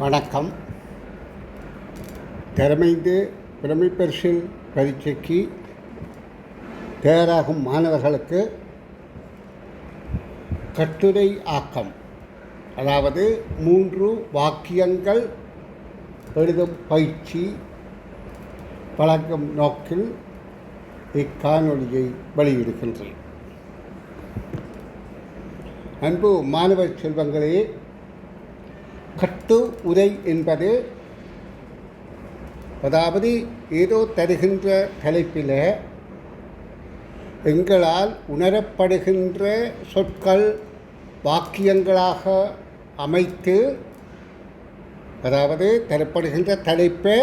வணக்கம். திறமைந்து பிரமை பரிசில் பரீட்சைக்கு தயாராகும் மாணவர்களுக்கு கட்டுரை ஆக்கம், அதாவது 3 வாக்கியங்கள் எழுதும் பயிற்சி வழங்கும் நோக்கில் இக்காணொலியை வெளியிடுகின்றேன். அன்பு மாணவ செல்வங்களே, கட்டு உரை என்பது, அதாவது ஏதோ தருகின்ற தலைப்பில் எங்களால் உணரப்படுகின்ற சொற்கள் வாக்கியங்களாக அமைத்து, அதாவது தரப்படுகின்ற தலைப்பை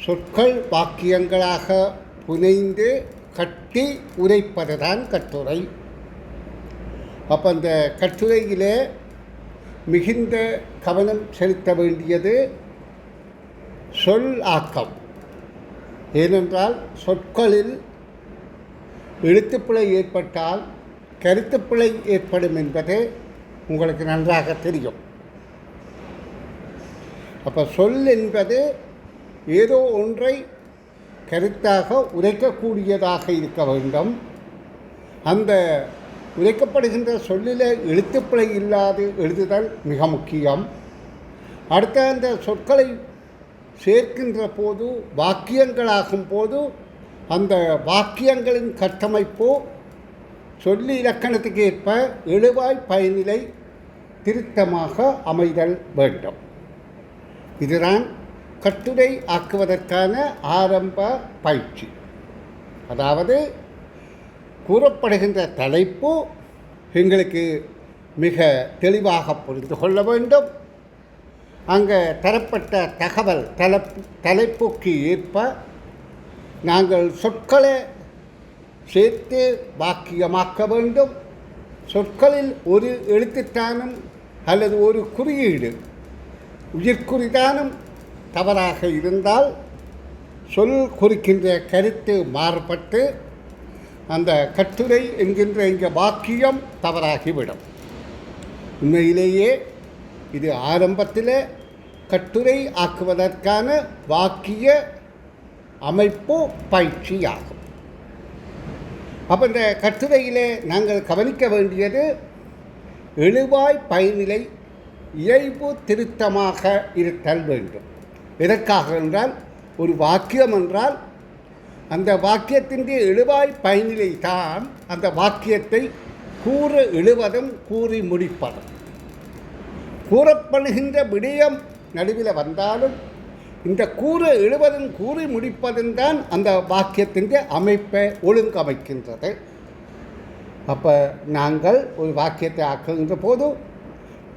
சொற்கள் வாக்கியங்களாக புனைந்து கட்டி உரைப்பதுதான் கட்டுரை. அப்போ அந்த கட்டுரையில் மிகுந்த கவனம் செலுத்த வேண்டியது சொல் ஆக்கம். ஏனென்றால் சொற்களில் எழுத்துப்பிழை ஏற்பட்டால் கருத்துப்பிழை ஏற்படும் என்பது உங்களுக்கு நன்றாக தெரியும். அப்போ சொல் என்பது ஏதோ ஒன்றை கருத்தாக உரைக்கக்கூடியதாக இருக்க வேண்டும். அந்த உரைக்கப்படுகின்ற சொல்லில் எழுத்துப்பிழை இல்லாது எழுதுதல் மிக முக்கியம். அடுத்த அந்த சொற்களை சேர்க்கின்ற போது வாக்கியங்களாகும் போது அந்த வாக்கியங்களின் கட்டமைப்பு சொல்லி இலக்கணத்துக்கு ஏற்ப எழுவாய் பயனிலை திருத்தமாக அமைதல் வேண்டும். இதுதான் கட்டுரை ஆக்குவதற்கான ஆரம்ப பயிற்சி. அதாவது கூறப்படுகின்ற தலைப்பு எங்களுக்கு மிக தெளிவாக புரிந்து கொள்ள வேண்டும். அங்கே தரப்பட்ட தகவல் தலைப்புக்கு ஏற்ப நாங்கள் சொற்களை சேர்த்து வாக்கியமாக்க வேண்டும். சொற்களில் ஒரு எழுத்துத்தானும் அல்லது ஒரு குறியீடு உயிர்குறிதானும் தவறாக இருந்தால் சொல் குறிக்கின்ற கருத்து மாறுபட்டு அந்த கட்டுரை என்கின்ற இங்கே வாக்கியம் தவறாகிவிடும். உண்மையிலேயே இது ஆரம்பத்தில் கட்டுரை ஆக்குவதற்கான வாக்கிய அமைப்பு பயிற்சியாகும். அப்போ இந்த கட்டுரையிலே நாங்கள் கவனிக்க வேண்டியது எழுவாய் பயனிலை இயல்பு திருத்தமாக இருத்தல் வேண்டும். எதற்காக என்றால், ஒரு வாக்கியம் என்றால் அந்த வாக்கியத்தின் எழுவாய் பயனிலை தான் அந்த வாக்கியத்தை கூற எழுவதும் கூறி முடிப்பதும். கூறப்படுகின்ற விடயம் நடுவில் வந்தாலும் இந்த கூற எழுவதும் கூறி முடிப்பதும் தான் அந்த வாக்கியத்தின் அமைப்பை ஒழுங்கமைக்கின்றது. அப்போ நாங்கள் ஒரு வாக்கியத்தை ஆக்குகின்ற போது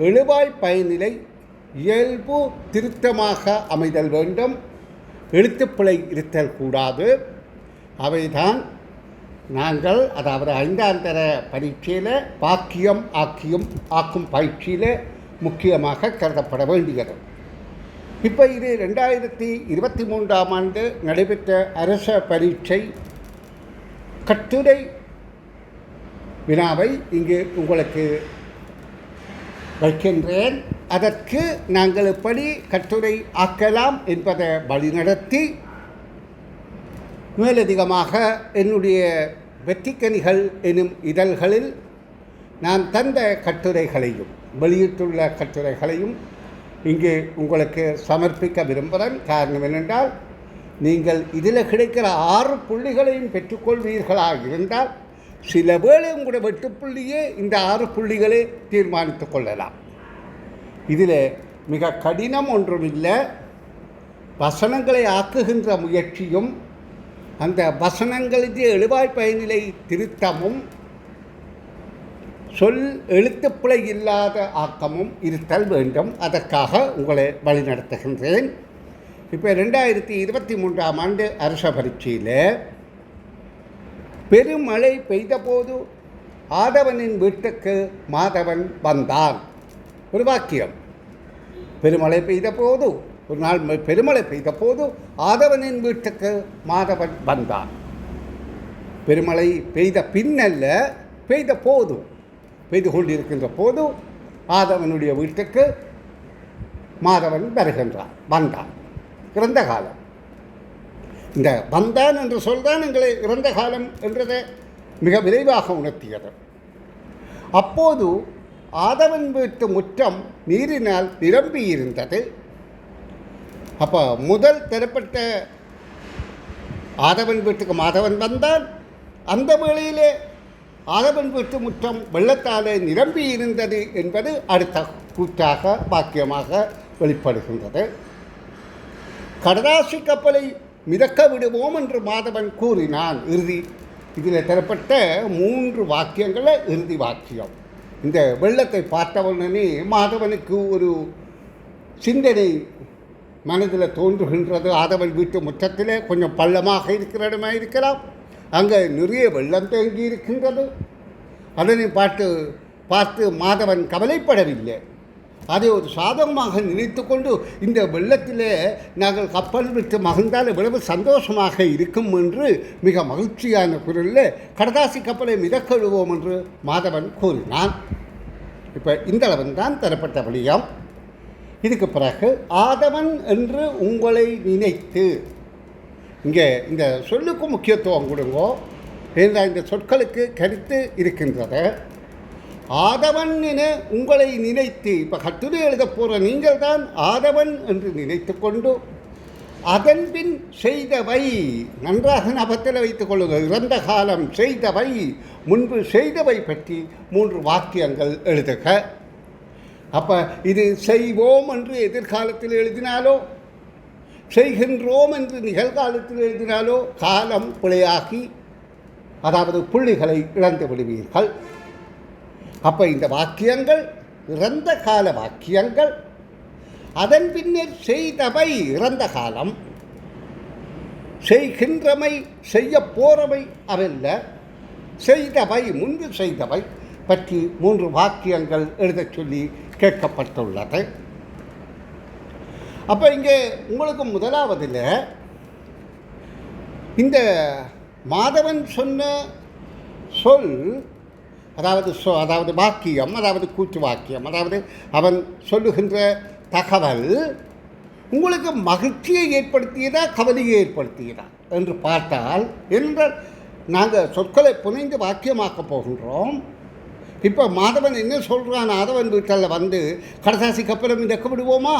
எழுவாய் பயனிலை இயல்பு திருத்தமாக அமைதல் வேண்டும். எழுத்துப்பிழை இருத்தல் கூடாது. அவைதான் நாங்கள், அதாவது 5ஆம் தர பரீட்சையில் வாக்கியம் ஆக்கும் பயிற்சியில் முக்கியமாக கருதப்பட வேண்டியது. இப்போ இது 2023ஆம் ஆண்டு நடைபெற்ற அரச பரீட்சை கட்டுரை வினாவை இங்கு உங்களுக்கு வைக்கின்றேன். அதற்கு நாங்கள் எப்படி கட்டுரை ஆக்கலாம் என்பதை வழிநடத்தி மேலதிகமாக என்னுடைய வெற்றிக்கனிகள் எனும் இதழ்களில் நான் தந்த கட்டுரைகளையும் வெளியிட்டுள்ள கட்டுரைகளையும் இங்கே உங்களுக்கு சமர்ப்பிக்க விரும்புகிறேன். காரணம் என்னென்றால், நீங்கள் இதில் கிடைக்கிற 6 புள்ளிகளையும் பெற்றுக்கொள்வீர்களாக இருந்தால் சில வேளை உங்களுடைய வெட்டுப்புள்ளியே இந்த 6 புள்ளிகளை தீர்மானித்து கொள்ளலாம். இதில் மிக கடினம் ஒன்றுமில்லை. வசனங்களை ஆக்குகின்ற முயற்சியும் அந்த வசனங்களின் எழுவாய் பயனிலை திருத்தமும் சொல் எழுத்துப்பிழை இல்லாத ஆக்கமும் இருத்தல் வேண்டும். அதற்காக உங்களை வழிநடத்துகின்றேன். இப்போ 2023ஆம் ஆண்டு அரச பரீட்சையில் பெருமழை பெய்தபோது ஆதவனின் வீட்டுக்கு மாதவன் வந்தான். ஒரு வாக்கியம். பெருமழை பெய்தபோது, ஒரு நாள் பெருமழை பெய்த போது ஆதவனின் வீட்டுக்கு மாதவன் வந்தான். பெருமழை பெய்த பின்னல்ல, பெய்த போது, பெய்து கொண்டிருக்கின்ற போது ஆதவனுடைய வீட்டுக்கு மாதவன் வருகின்றான், வந்தான். இறந்த காலம். இந்த வந்தான் என்று சொல்தான் எங்களை இறந்த காலம் என்றதை மிக விரைவாக உணர்த்தியது. அப்போது ஆதவன் வீட்டு முற்றம் நீரினால் நிரம்பியிருந்தது. அப்போ முதல் தரப்பட்ட ஆதவன் வீட்டுக்கு மாதவன் வந்தான். அந்த வேளையிலே ஆதவன் வீட்டு முற்றம் வெள்ளத்தாலே நிரம்பி இருந்தது என்பது அடுத்த கூற்றாக வாக்கியமாக வெளிப்படுகின்றது. கடதாசி கப்பலை மிதக்க விடுவோம் என்று மாதவன் கூறினான். இறுதி இதில் தரப்பட்ட 3 வாக்கியங்களை இறுதி வாக்கியம். இந்த வெள்ளத்தை பார்த்தவுடனே மாதவனுக்கு ஒரு சிந்தனை மனதில் தோன்றுகின்றது. ஆதவன் வீட்டு முற்றத்திலே கொஞ்சம் பள்ளமாக இருக்கிற இடமாக இருக்கலாம், அங்கே நிறைய வெள்ளம் தேங்கி இருக்கின்றது. அதனை பார்த்து மாதவன் கவலைப்படவில்லை. அதை ஒரு சாதகமாக நினைத்து கொண்டு இந்த வெள்ளத்திலே நாங்கள் கப்பல் விட்டு மகிழ்ந்தால் இவ்வளவு சந்தோஷமாக இருக்கும் என்று மிக மகிழ்ச்சியான குரலில் கடதாசி கப்பலை மிதக்கழுவோம் என்று மாதவன் கூறினான். இப்போ இந்த அளவன் தான் தரப்பட்ட விடயம். இதுக்கு பிறகு ஆதவன் என்று உங்களை நினைத்து, இங்கே இந்த சொல்லுக்கு முக்கியத்துவம் கொடுங்கோ. இந்த சொற்களுக்கு கருத்து இருக்கின்றது. ஆதவன் என உங்களை நினைத்து, இப்போ கட்டுரை எழுத போகிற நீங்கள் தான் ஆதவன் என்று நினைத்து கொண்டு அதன் பின் செய்தவை நன்றாக ஞாபகத்தில் வைத்துக் கொள்ளுங்கள். இறந்த காலம் செய்தவை, முன்பு செய்தவை பற்றி 3 வாக்கியங்கள் எழுதுக. அப்போ இது செய்வோம் என்று எதிர்காலத்தில் எழுதினாலோ செய்கின்றோம் என்று நிகழ்காலத்தில் எழுதினாலோ காலம் பிழையாகி, அதாவது புள்ளிகளை இழந்து விடுவீர்கள். அப்போ இந்த வாக்கியங்கள் இறந்த கால வாக்கியங்கள். அதன் பின்னர் செய்தவை இறந்த காலம், செய்கின்றமை செய்ய போறவை அவல்ல, செய்தவை முன்பு செய்தவை பற்றி 3 வாக்கியங்கள் எழுதச் சொல்லி கேட்கப்பட்டுள்ளது. அப்போ இங்கே உங்களுக்கு முதலாவதில் இந்த மாதவன் சொன்ன சொல், அதாவது வாக்கியம், அதாவது கூற்று வாக்கியம், அதாவது அவன் சொல்லுகின்ற தகவல் உங்களுக்கு மகிழ்ச்சியை ஏற்படுத்தியதா கவலையை ஏற்படுத்தியதா என்று பார்த்தால், என்றால் நாங்கள் சொற்களை புனைந்து வாக்கியமாக்கப் போகின்றோம். இப்போ மாதவன் என்ன சொல்கிறான்? ஆதவன் வீட்டில் வந்து கடதாசி கப்பலை மிதக்க விடுவோமா?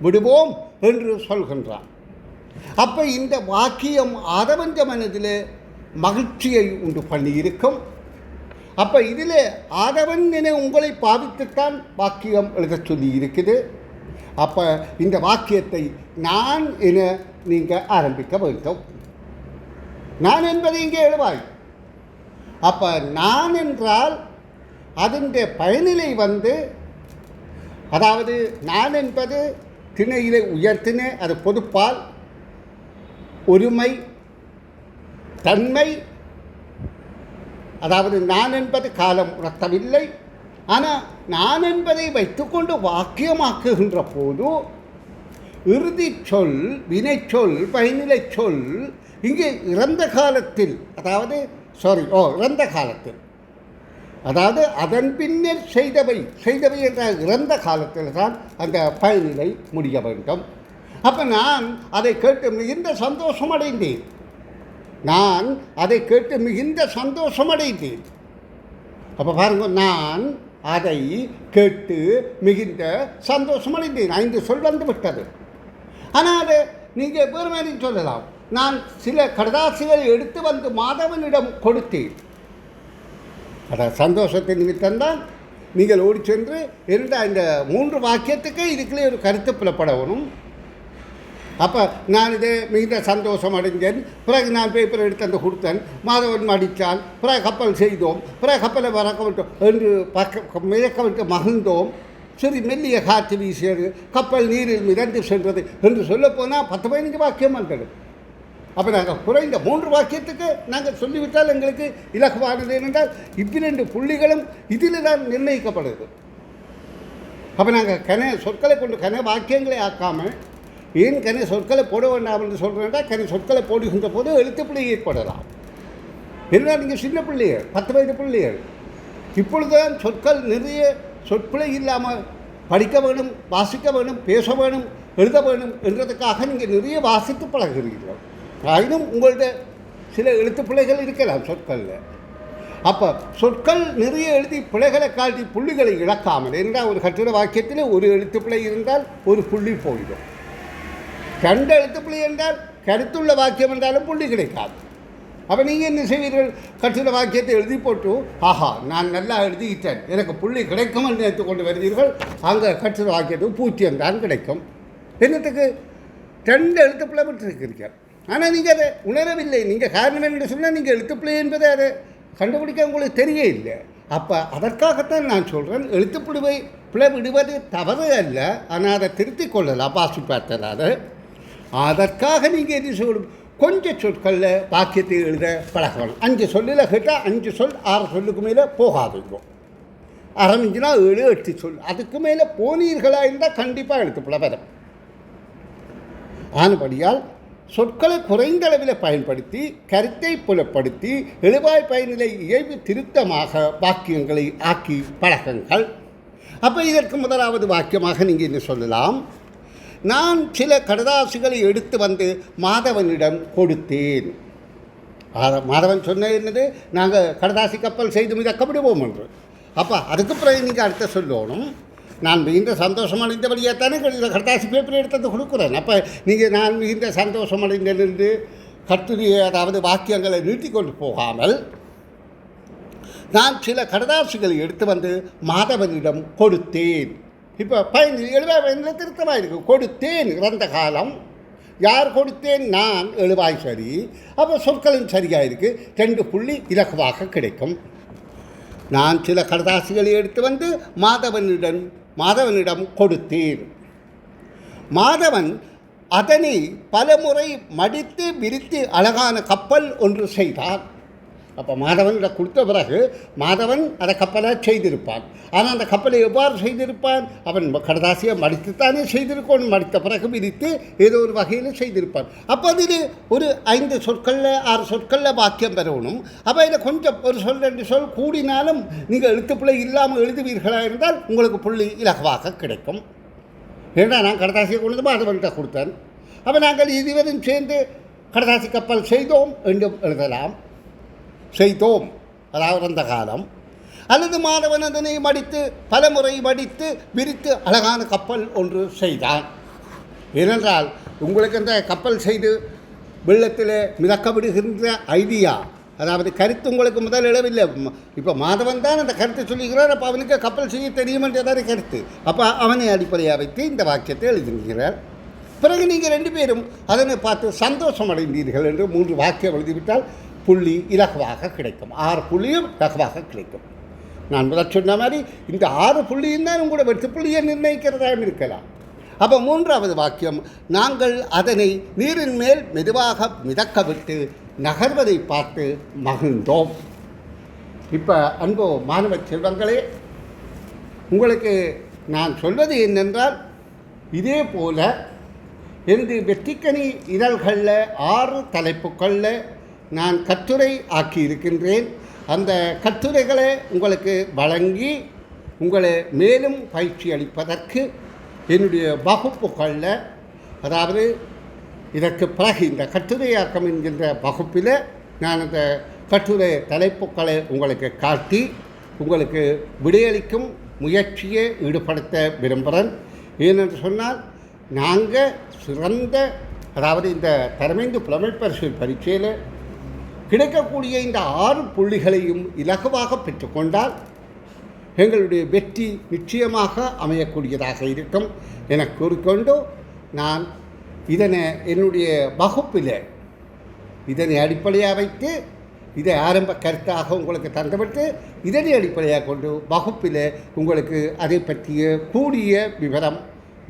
விடுவோம் என்று சொல்கின்றான். அப்போ இந்த வாக்கியம் ஆதவன் மனதில் மகிழ்ச்சியை உண்டு பண்ணியிருக்கும். அப்போ இதில் ஆதவன் என உங்களை பாவித்துத்தான் வாக்கியம் எழுத சொல்லி இருக்குது. அப்போ இந்த வாக்கியத்தை நான் என நீங்கள் ஆரம்பிக்க வேண்டும். நான் என்பதை இங்கே எழுவாய். அப்போ நான் என்றால் அதனுடைய பயனிலை வந்து, அதாவது நான் என்பது திணையிலே உயர்த்தின, அது பொதுப்பால், ஒருமை, தன்மை. அதாவது நான் என்பது காலம் உணர்த்தவில்லை. ஆனால் நான் என்பதை வைத்துக்கொண்டு வாக்கியமாக்குகின்ற போது இறுதி சொல், வினைச்சொல், பயனிலை சொல் இங்கே இறந்த காலத்தில், இறந்த காலத்தில், அதாவது அதன் பின்னர் செய்தவை என்ற இறந்த காலத்தில் தான் அந்த பயனிலை முடிய வேண்டும். அப்போ நான் அதை கேட்டு மிகுந்த சந்தோஷமடைந்தேன். அப்போ பாருங்க, நான் அதை கேட்டு மிகுந்த சந்தோஷமடைந்தேன். 5 சொல் வந்து விட்டது. ஆனால் அதை நீங்கள் வேறு மாதிரி சொல்லலாம். நான் சில கடதாசிகளை எடுத்து வந்து மாதவனிடம் கொடுத்தேன். அதான் சந்தோஷத்தின் நிமித்தம்தான் நீங்கள் ஓடி சென்று என்ற இந்த 3 வாக்கியத்துக்கு இதுக்குள்ளே ஒரு கருத்து புலப்படணும். அப்போ நான் இதை மிகுந்த சந்தோஷம் அடைஞ்சேன். பிறகு நான் பேப்பர் எடுத்து அந்த கொடுத்தேன். மாதவன் அடித்தான். பிறகு கப்பல் செய்தோம். பிறகு கப்பலை பறக்க விட்டோம் என்று மிதக்க விட்டு மகிழ்ந்தோம். சரி, மெல்லிய காற்று வீசியது, கப்பல் நீரில் மிதந்து சென்றது என்று சொல்லப்போனால் 10-15 வாக்கியம் வந்தது. அப்போ நாங்கள் குறைந்த 3 வாக்கியத்துக்கு நாங்கள் சொல்லிவிட்டால் எங்களுக்கு இலகுவானது. ஏனென்றால் 2 புள்ளிகளும் இதில் தான் நிர்ணயிக்கப்படுது. அப்போ நாங்கள் சொற்களை கொண்டு வாக்கியங்களை ஆக்காமல் ஏன் சொற்களை போட வேண்டாம் என்று சொல்கிறேன்டா, சொற்களை போடுகின்ற போது எழுத்துப்பிள்ளை ஏற்படலாம். என்ன, நீங்கள் சின்ன பிள்ளைகள், 10 வயது பிள்ளைகள், இப்பொழுதுதான் சொற்கள் நிறைய சொற்பிழை இல்லாமல் படிக்க வேணும், வாசிக்க வேணும், பேச வேணும், எழுத வேணும் என்றதுக்காக நீங்கள் நிறைய வாசித்து பழகுகிறீர்கள். ஆயினும் உங்கள்ட சில எழுத்து பிழைகள் இருக்கலாம் சொற்களில். அப்போ சொற்கள் நிறைய எழுதி பிழைகளை காட்டி புள்ளிகளை இழக்காமல் என்றால் ஒரு கட்டிட வாக்கியத்தில் ஒரு எழுத்து பிழை இருந்தால் ஒரு புள்ளி போயிடும். 2 எழுத்து பிழை என்றால் கருத்துள்ள வாக்கியம் என்றாலும் புள்ளி கிடைக்காது. அப்போ நீங்கள் என்ன செய்வீர்கள்? கட்டிட வாக்கியத்தை எழுதி போட்டு ஆஹா நான் நல்லா எழுதிட்டேன் எனக்கு புள்ளி கிடைக்கும் என்று நினைத்து கொண்டு வருவீர்கள். அங்கே கட்டிட வாக்கியத்துக்கு 0 தான் கிடைக்கும். என்னத்துக்கு 2 எழுத்து பிழை விட்டுருக்கிறீர்கள். ஆனால் நீங்கள் அதை உணரவில்லை. நீங்கள் காரணம் என்று சொன்னால் நீங்கள் எழுத்துப்பிழை என்பதை அதை கண்டுபிடிக்க உங்களுக்கு தெரிய இல்லை. அப்போ அதற்காகத்தான் நான் சொல்கிறேன், பிழை விடுவது தவறு அல்ல, ஆனால் அதை திருத்திக் கொள்ளலாம் வாசி பார்த்தலாத. அதற்காக நீங்கள் எது சொல்லணும், கொஞ்சம் சொற்களில் வாக்கியத்தை எழுத பழகணும். 5 சொல்லில் கேட்டால் 5 சொல் 6 சொல்லுக்கு மேலே போகாதுங்க. ஆரம்பிச்சுனா 7 8 சொல் அதுக்கு மேலே போனீர்களா இருந்தால் கண்டிப்பாக எழுத்துப்பிழை வரும். ஆனபடியால் சொற்களை குறைந்த அளவில் பயன்படுத்தி கருத்தை புலப்படுத்தி எழுவாய் பயனிலை இயல்பு திருத்தமாக வாக்கியங்களை ஆக்கி பழகுங்கள். அப்போ இதற்கு முதலாவது வாக்கியமாக நீங்கள் என்ன சொல்லலாம்? நான் சில கடதாசுகளை எடுத்து வந்து மாதவனிடம் கொடுத்தேன். மாதவன் சொன்ன என்னது, நாங்கள் கடதாசி கப்பல் செய்து மிதக்கப்படுவோம் என்று. அப்போ அதுக்கு பிறகு நீங்கள் அடுத்த சொல்லணும், நான் மிகுந்த சந்தோஷம் அடைந்தபடியாக தானே கடதாசி பேப்பர் எடுத்தது கொடுக்குறேன். அப்போ நீங்கள் நான் மிகுந்த சந்தோஷம் அடைந்தேன் என்று கட்டுரையை அதாவது வாக்கியங்களை நீட்டிக்கொண்டு போகாமல் நான் சில கடதாசிகளை எடுத்து வந்து மாதவனிடம் கொடுத்தேன். இப்போ எழுவாய் பயனில் திருத்தமாக இருக்குது. கொடுத்தேன் இறந்த காலம், யார் கொடுத்தேன்? நான். எழுவாய் சரி. அப்போ சொற்களும் சரியாக இருக்குது. 2 புள்ளி இலகுவாக கிடைக்கும். நான் சில கடதாசிகளை எடுத்து வந்து மாதவனிடம் கொடுத்தேன். மாதவன் அதனை பலமுறை மடித்து விரித்து அழகான கப்பல் ஒன்று செய்தான். அப்போ மாதவனிடம் கொடுத்த பிறகு மாதவன் அதை கப்பலை செய்திருப்பான். ஆனால் அந்த கப்பலை எவ்வாறு செய்திருப்பான்? அவன் கடதாசியை மடித்துத்தானே செய்திருக்கணும். மடித்த பிறகு விரித்து ஏதோ ஒரு வகையில் செய்திருப்பான். அப்போ அதில் ஒரு 5 சொற்களில் 6 சொற்களில் வாக்கியம் பெறணும். அப்போ இதில் கொஞ்சம் ஒரு சொல் 2 சொல் கூடினாலும் நீங்கள் எழுத்துப்பிழை இல்லாமல் எழுதுவீர்களாக இருந்தால் உங்களுக்கு புள்ளி இலகுவாக கிடைக்கும். ஏன்னா நான் கடதாசியை கொண்டு மாதவன்கிட்ட கொடுத்தேன். அப்போ நாங்கள் இதுவரையும் சேர்ந்து கடதாசி கப்பல் செய்தோம் என்றும் எழுதலாம். செய்தோம் அதாவது அந்த காலம். அல்லது மாதவன் அதனை மடித்து பலமுறை மடித்து விரித்து அழகான கப்பல் ஒன்று செய்தான். ஏனென்றால் உங்களுக்கு அந்த கப்பல் செய்து வெள்ளத்தில் மிதக்க விடுகின்ற ஐடியா, அதாவது கருத்து உங்களுக்கு முதல் இடவில்லை. இப்போ மாதவன் தான் அந்த கருத்தை சொல்லுகிறார். அப்போ அவனுக்கு கப்பல் செய்ய தெரியும் என்றதான கருத்து. அப்போ அவனை அடிப்படையாக வைத்து இந்த வாக்கியத்தை எழுதுகிறார். பிறகு நீங்கள் 2 பேரும் அதனை பார்த்து சந்தோஷம் அடைந்தீர்கள் என்று 3 வாக்கியம் எழுதிவிட்டால் புள்ளி இலகுவாக கிடைக்கும். 6 புள்ளியும் இலகுவாக கிடைக்கும். நான் முதல் சொன்ன மாதிரி இந்த 6 புள்ளியும் தான் உங்களோட வெட்டு புள்ளியை நிர்ணயிக்கிறதாக இருக்கலாம். அப்போ 3வது வாக்கியம், நாங்கள் அதனை நீரின் மேல் மெதுவாக மிதக்க விட்டு நகர்வதை பார்த்து மகிழ்ந்தோம். இப்போ அன்போ மாணவ செல்வங்களே, உங்களுக்கு நான் சொல்வது என்னென்றால், இதே போல் எனது வெற்றிக்கனி இதழ்களில் 6 தலைப்புகளில் நான் கட்டுரை ஆக்கியிருக்கின்றேன். அந்த கட்டுரைகளை உங்களுக்கு வழங்கி உங்களை மேலும் பயிற்சி அளிப்பதற்கு என்னுடைய வகுப்புகளில், அதாவது இதற்கு பிறகு இந்த கட்டுரையாக்கம் என்கின்ற வகுப்பில் நான் அந்த கட்டுரை தலைப்புகளை உங்களுக்கு காட்டி உங்களுக்கு விடையளிக்கும் முயற்சியை ஈடுபடுத்த விரும்புகிறேன். ஏனென்று சொன்னால் நாங்கள் சிறந்த, அதாவது இந்த தரமைந்து புலமைப்பரிசு பரீட்சையில் கிடைக்கக்கூடிய இந்த 6 புள்ளிகளையும் இலகுவாக பெற்றுக்கொண்டால் எங்களுடைய வெற்றி நிச்சயமாக அமையக்கூடியதாக இருக்கும் என கூறிக்கொண்டு நான் இதனை என்னுடைய வகுப்பில் இதனை அடிப்படையாக வைத்து இதை ஆரம்ப கருத்தாக உங்களுக்கு தந்துவிட்டு இதனை அடிப்படையாக கொண்டு வகுப்பில் உங்களுக்கு அதை பற்றிய கூடிய விவரம்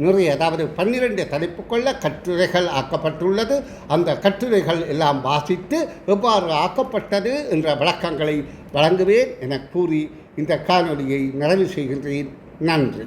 நிறைய, அதாவது 12 தலைப்புக்குள்ள கட்டுரைகள் ஆக்கப்பட்டுள்ளது. அந்த கட்டுரைகள் எல்லாம் வாசித்து எவ்வாறு ஆக்கப்பட்டது என்ற விளக்கங்களை வழங்குவேன் என கூறி இந்த காணொலியை நிறைவு செய்கின்றேன். நன்றி.